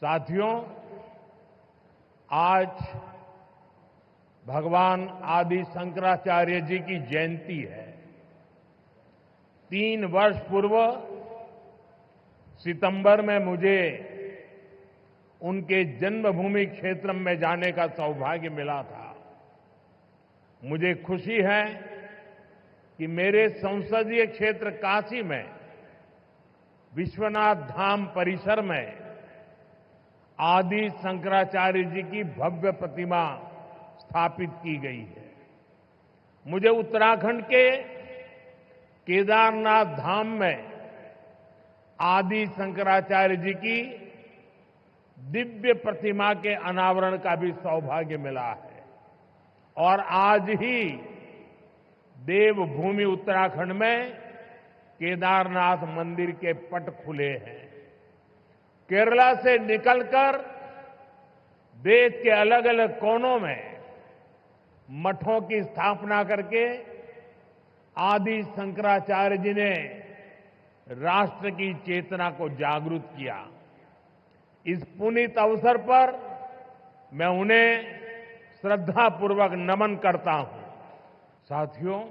साथियों, आज भगवान आदि शंकराचार्य जी की जयंती है। 3 वर्ष पूर्व सितंबर में मुझे उनके जन्मभूमि क्षेत्र में जाने का सौभाग्य मिला था। मुझे खुशी है कि मेरे संसदीय क्षेत्र काशी में विश्वनाथ धाम परिसर में आदि शंकराचार्य जी की भव्य प्रतिमा स्थापित की गई है। मुझे उत्तराखंड के केदारनाथ धाम में आदि शंकराचार्य जी की दिव्य प्रतिमा के अनावरण का भी सौभाग्य मिला है और आज ही देवभूमि उत्तराखंड में केदारनाथ मंदिर के पट खुले हैं। केरला से निकलकर देश के अलग अलग कोनों में मठों की स्थापना करके आदि शंकराचार्य जी ने राष्ट्र की चेतना को जागृत किया। इस पुनीत अवसर पर मैं उन्हें श्रद्धापूर्वक नमन करता हूं। साथियों,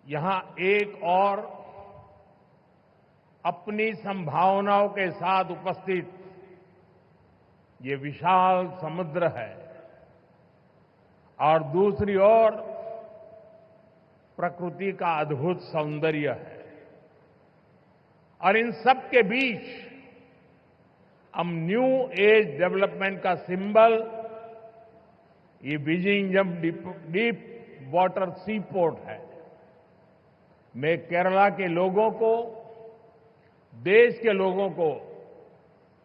यहां एक और अपनी संभावनाओं के साथ उपस्थित ये विशाल समुद्र है और दूसरी ओर प्रकृति का अद्भुत सौंदर्य है और इन सब के बीच हम न्यू एज डेवलपमेंट का सिंबल ये विजिंगम डीप वाटर सी पोर्ट है। मैं केरला के लोगों को, देश के लोगों को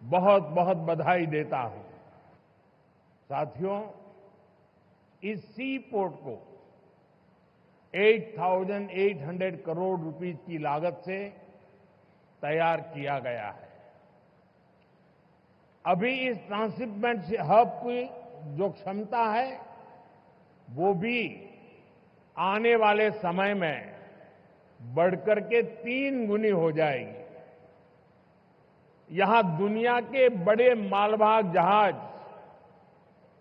बहुत बहुत बधाई देता हूं। साथियों, इस सी पोर्ट को 8,800 करोड़ रुपीस की लागत से तैयार किया गया है। अभी इस ट्रांसशिपमेंट हब की जो क्षमता है वो भी आने वाले समय में बढ़कर के 3 गुनी हो जाएगी। यहां दुनिया के बड़े मालवाहक जहाज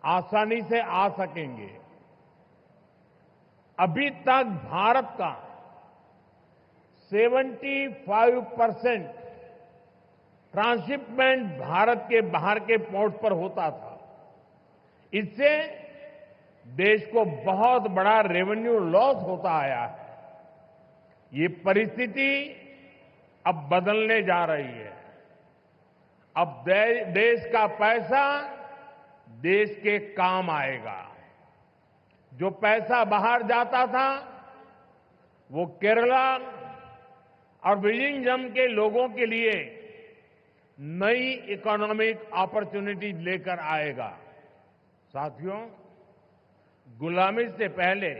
आसानी से आ सकेंगे। अभी तक भारत का 75% ट्रांसशिपमेंट भारत के बाहर के पोर्ट पर होता था। इससे देश को बहुत बड़ा रेवेन्यू लॉस होता आया है। ये परिस्थिति अब बदलने जा रही है। अब देश का पैसा देश के काम आएगा। जो पैसा बाहर जाता था वो केरला और विजिंगम के लोगों के लिए नई इकोनॉमिक अपॉर्चुनिटी लेकर आएगा। साथियों, गुलामी से पहले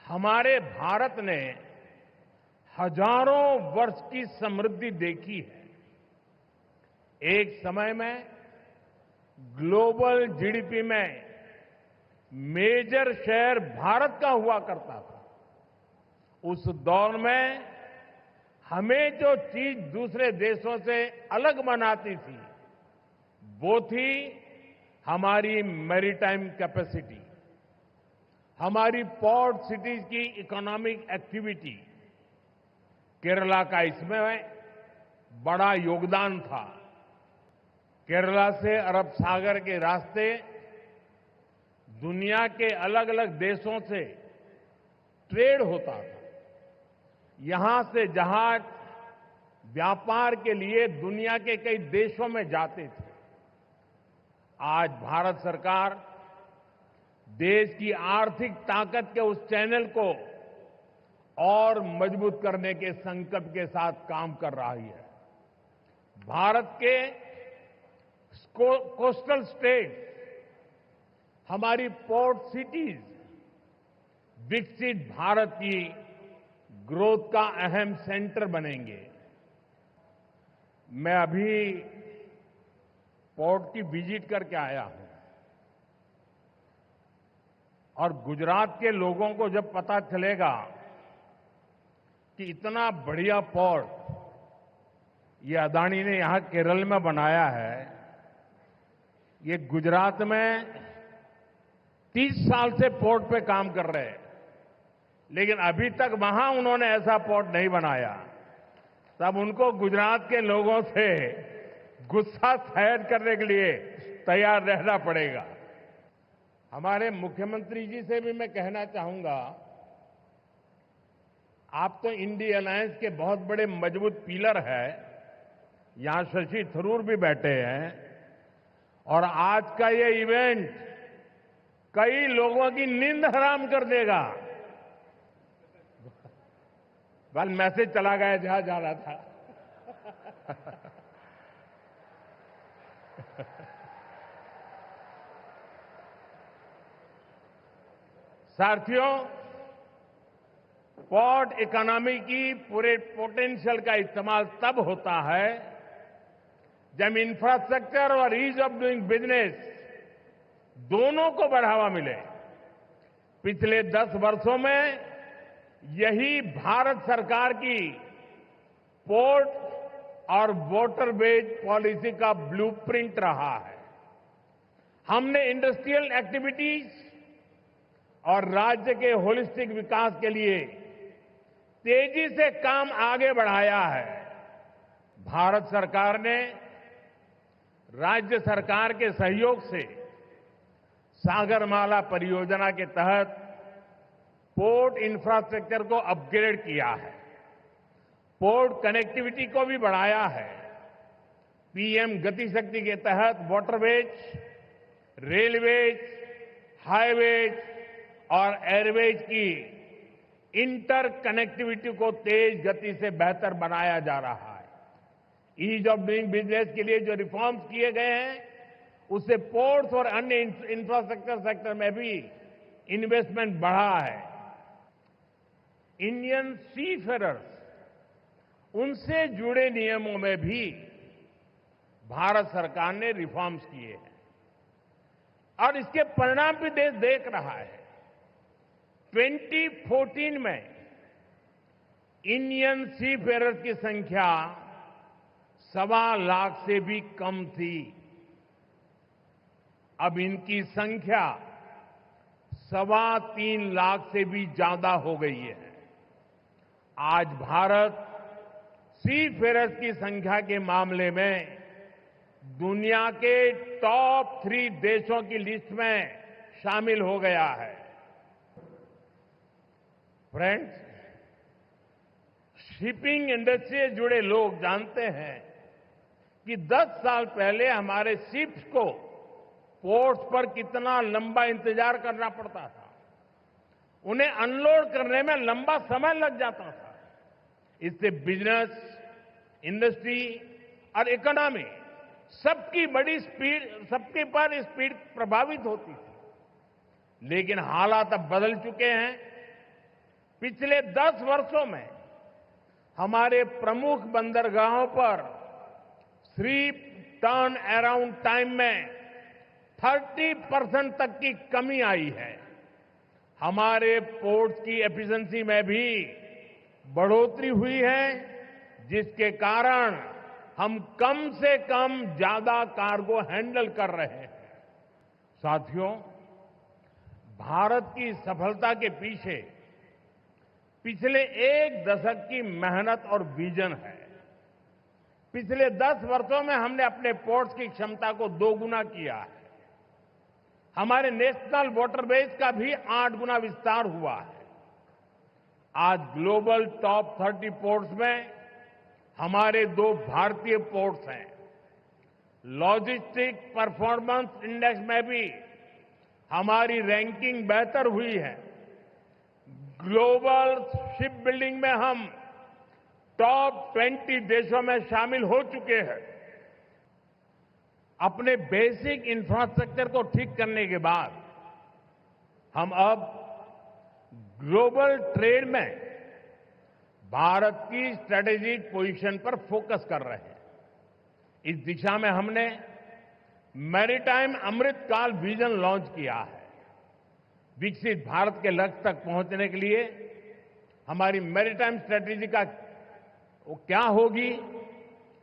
हमारे भारत ने हजारों वर्ष की समृद्धि देखी है। एक समय में ग्लोबल जीडीपी में मेजर शेयर भारत का हुआ करता था। उस दौर में हमें जो चीज दूसरे देशों से अलग बनाती थी वो थी हमारी मैरीटाइम कैपेसिटी, हमारी पोर्ट सिटीज की इकोनॉमिक एक्टिविटी। केरला का इसमें बड़ा योगदान था। केरला से अरब सागर के रास्ते दुनिया के अलग अलग देशों से ट्रेड होता था। यहां से जहाज व्यापार के लिए दुनिया के कई देशों में जाते थे। आज भारत सरकार देश की आर्थिक ताकत के उस चैनल को और मजबूत करने के संकल्प के साथ काम कर रही है। भारत के कोस्टल स्टेट, हमारी पोर्ट सिटीज विकसित भारत की ग्रोथ का अहम सेंटर बनेंगे। मैं अभी पोर्ट की विजिट करके आया हूं और गुजरात के लोगों को जब पता चलेगा कि इतना बढ़िया पोर्ट ये अदानी ने यहां केरल में बनाया है, ये गुजरात में 30 साल से पोर्ट पे काम कर रहे हैं, लेकिन अभी तक वहां उन्होंने ऐसा पोर्ट नहीं बनाया। तब उनको गुजरात के लोगों से गुस्सा सहन करने के लिए तैयार रहना पड़ेगा। हमारे मुख्यमंत्री जी से भी मैं कहना चाहूंगा, आप तो इंडिया अलायंस के बहुत बड़े मजबूत पिलर हैं, यहां शशि थरूर भी बैठे हैं, और आज का ये इवेंट कई लोगों की नींद हराम कर देगा। कल मैसेज चला गया जहां जा रहा था। साथियों, पोर्ट इकोनॉमी की पूरे पोटेंशियल का इस्तेमाल तब होता है जब इंफ्रास्ट्रक्चर और ईज ऑफ डूइंग बिजनेस दोनों को बढ़ावा मिले। पिछले 10 वर्षों में यही भारत सरकार की पोर्ट और वाटरवेज पॉलिसी का ब्लूप्रिंट रहा है। हमने इंडस्ट्रियल एक्टिविटीज और राज्य के होलिस्टिक विकास के लिए तेजी से काम आगे बढ़ाया है। भारत सरकार ने राज्य सरकार के सहयोग से सागरमाला परियोजना के तहत पोर्ट इंफ्रास्ट्रक्चर को अपग्रेड किया है, पोर्ट कनेक्टिविटी को भी बढ़ाया है। पीएम गति शक्ति के तहत वाटरवेज, रेलवेज, हाईवेज और एयरवेज की इंटर कनेक्टिविटी को तेज गति से बेहतर बनाया जा रहा है। ईज ऑफ डूइंग बिजनेस के लिए जो रिफॉर्म्स किए गए हैं, उससे पोर्ट्स और अन्य इंफ्रास्ट्रक्चर सेक्टर में भी इन्वेस्टमेंट बढ़ा है। इंडियन सीफेरर्स, उनसे जुड़े नियमों में भी भारत सरकार ने रिफॉर्म्स किए हैं और इसके परिणाम भी देश देख रहा है। 2014 में इंडियन सीफेरर्स की संख्या 1.25 लाख से भी कम थी। अब इनकी संख्या 3.25 लाख से भी ज्यादा हो गई है। आज भारत सीफेरर्स की संख्या के मामले में दुनिया के टॉप 3 देशों की लिस्ट में शामिल हो गया है। फ्रेंड्स, शिपिंग इंडस्ट्री से जुड़े लोग जानते हैं कि 10 साल पहले हमारे शिप्स को पोर्ट्स पर कितना लंबा इंतजार करना पड़ता था। उन्हें अनलोड करने में लंबा समय लग जाता था। इससे बिजनेस, इंडस्ट्री और इकोनॉमी सबकी पर स्पीड प्रभावित होती थी। लेकिन हालात अब बदल चुके हैं। पिछले 10 वर्षों में हमारे प्रमुख बंदरगाहों पर शिप टर्न अराउंड टाइम में 30% तक की कमी आई है। हमारे पोर्ट्स की एफिशिएंसी में भी बढ़ोतरी हुई है, जिसके कारण हम कम से कम ज्यादा कार्गो हैंडल कर रहे हैं। साथियों, भारत की सफलता के पीछे पिछले 1 दशक की मेहनत और विजन है। पिछले 10 वर्षों में हमने अपने पोर्ट्स की क्षमता को 2 गुना किया है। हमारे नेशनल वाटरवेज का भी 8 गुना विस्तार हुआ है। आज ग्लोबल टॉप 30 पोर्ट्स में हमारे 2 भारतीय पोर्ट्स हैं। लॉजिस्टिक परफॉर्मेंस इंडेक्स में भी हमारी रैंकिंग बेहतर हुई है। ग्लोबल शिप बिल्डिंग में हम टॉप 20 देशों में शामिल हो चुके हैं। अपने बेसिक इंफ्रास्ट्रक्चर को ठीक करने के बाद हम अब ग्लोबल ट्रेड में भारत की स्ट्रेटेजिक पोजीशन पर फोकस कर रहे हैं। इस दिशा में हमने मैरीटाइम अमृतकाल विजन लॉन्च किया है। विकसित भारत के लक्ष्य तक पहुंचने के लिए हमारी मैरीटाइम स्ट्रेटेजी का वो क्या होगी,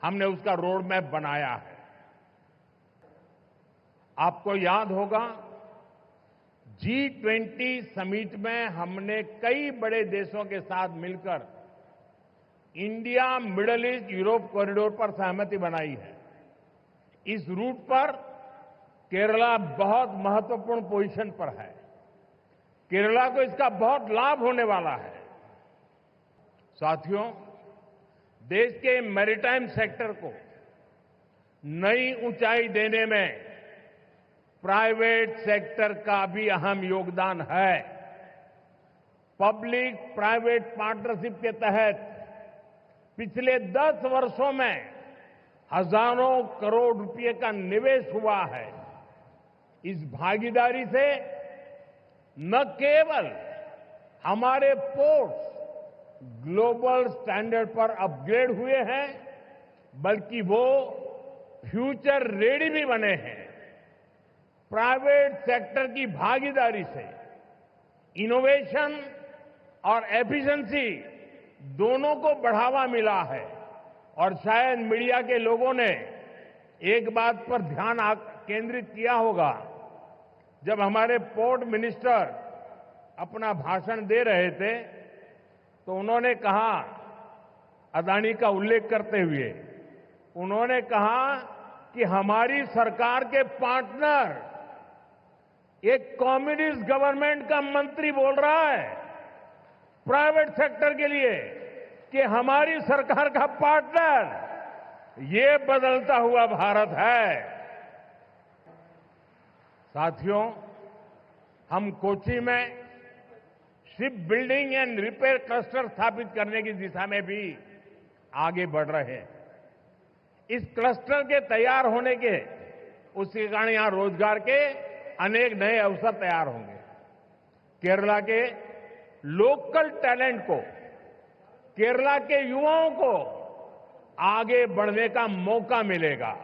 हमने उसका रोड मैप बनाया है। आपको याद होगा G20 समिट में हमने कई बड़े देशों के साथ मिलकर India middle east Europe corridor पर सहमति बनाई है। इस रूट पर केरला बहुत महत्वपूर्ण पोजीशन पर है। केरला को इसका बहुत लाभ होने वाला है। साथियों, देश के मैरीटाइम सेक्टर को नई ऊंचाई देने में प्राइवेट सेक्टर का भी अहम योगदान है। पब्लिक प्राइवेट पार्टनरशिप के तहत पिछले 10 वर्षों में हजारों करोड़ रुपए का निवेश हुआ है। इस भागीदारी से न केवल हमारे पोर्ट्स ग्लोबल स्टैंडर्ड पर अपग्रेड हुए हैं, बल्कि वो फ्यूचर रेडी भी बने हैं। प्राइवेट सेक्टर की भागीदारी से इनोवेशन और एफिशिएंसी दोनों को बढ़ावा मिला है। और शायद मीडिया के लोगों ने एक बात पर ध्यान केंद्रित किया होगा, जब हमारे पोर्ट मिनिस्टर अपना भाषण दे रहे थे तो उन्होंने कहा, अदानी का उल्लेख करते हुए उन्होंने कहा कि हमारी सरकार के पार्टनर एक कम्युनिस्ट गवर्नमेंट का मंत्री बोल रहा है प्राइवेट सेक्टर के लिए कि हमारी सरकार का पार्टनर ये बदलता हुआ भारत है। साथियों, हम कोच्चि में ship building and repair cluster स्थापित करने की दिशा में भी आगे बढ़ रहे हैं। इस क्लस्टर के तैयार होने के उसके कारण यहां रोजगार के अनेक नए अवसर तैयार होंगे। केरला के लोकल टैलेंट को, केरला के युवाओं को आगे बढ़ने का मौका मिलेगा।